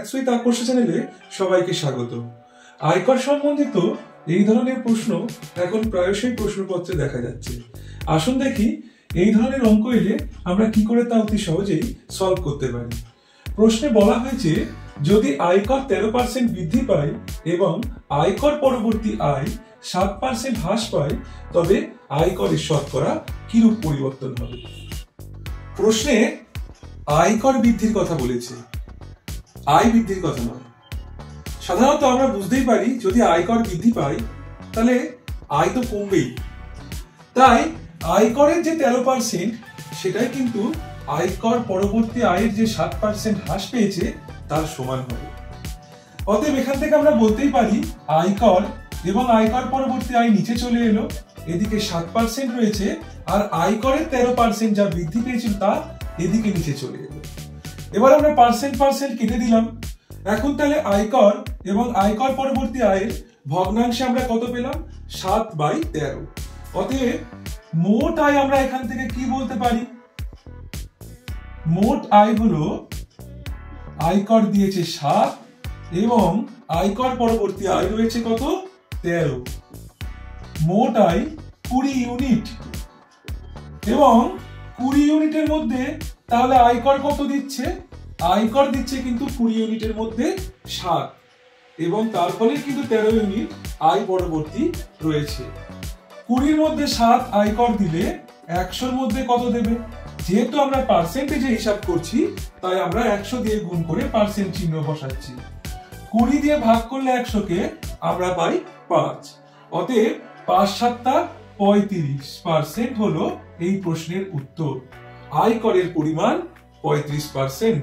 Maths with আকর্ষ চ্যানেলে সবাইকে স্বাগত। আয়কর সম্বন্ধিত এই ধরনের প্রশ্ন এখন প্রায়শই প্রশ্নপত্রে দেখা যাচ্ছে। আসুন দেখি এই ধরনের অঙ্ক এলে আমরা কি করে তা অতি সহজেই সলভ করতে পারি। প্রশ্নে বলা হয়েছে যদি আয়কর 13% বৃদ্ধি পায় এবং আয়কর পরবর্তী আয় 7% হ্রাস পায় তবে আয়করের শতকরা কিরূপ পরিবর্তন হবে। প্রশ্নে আয়কর বৃদ্ধির কথা বলেছে, আয় বৃদ্ধির কথা নয়। সাধারণত আমরা বুঝতেই পারি যদি আয়কর বৃদ্ধি পায় তাহলে আয় তো কমবেই, তাই আয়করের যে 13% সেটাই কিন্তু আয়কর পরবর্তী আয়ের যে 7% হ্রাস পেয়েছে তার সমান হবে। অতএব এখান থেকে আমরা বলতেই পারি আয়কর এবং আয়কর পরবর্তী আয় নিচে চলে এলো, এদিকে 7% রয়েছে, আর আয়করের 13% যা বৃদ্ধি পেয়েছিল তা এদিকে নিচে চলে এলো। এবার আমরা পার্সেন্ট কেটে দিলাম। এখন তাহলে আয়কর এবং আয়কর পরবর্তী আয়ের ভগ্নাংশে আমরা কত পেলাম? 7/13। অতএব মোট আয় আমরা এখান থেকে কি বলতে পারি? মোট আয় হলো আয়কর দিয়েছে 7 এবং আয়কর পরবর্তী আয় রয়েছে কত? 13। মোট আয় 20 ইউনিট এবং 20 ইউনিটের মধ্যে তাহলে আয়কর কত দিচ্ছে? আয়কর দিচ্ছে কিন্তু 20 ইউনিটের মধ্যে 7 এবং তার ফলে কিন্তু 13 ইউনিট আয় পরবর্তী রয়েছে। 20 মধ্যে 7 আয়কর দিলে 100 মধ্যে কত দেবে? যেহেতু আমরা পার্সেন্টেজে হিসাব করছি তাই আমরা 100 দিয়ে গুণ করে পার্সেন্ট চিহ্ন বসাচ্ছি। 20 দিয়ে ভাগ করলে 100 কে আমরা পাই 5। অতএব 5 7 35% হলো এই প্রশ্নের উত্তর। আয়করের পরিমাণ 35%।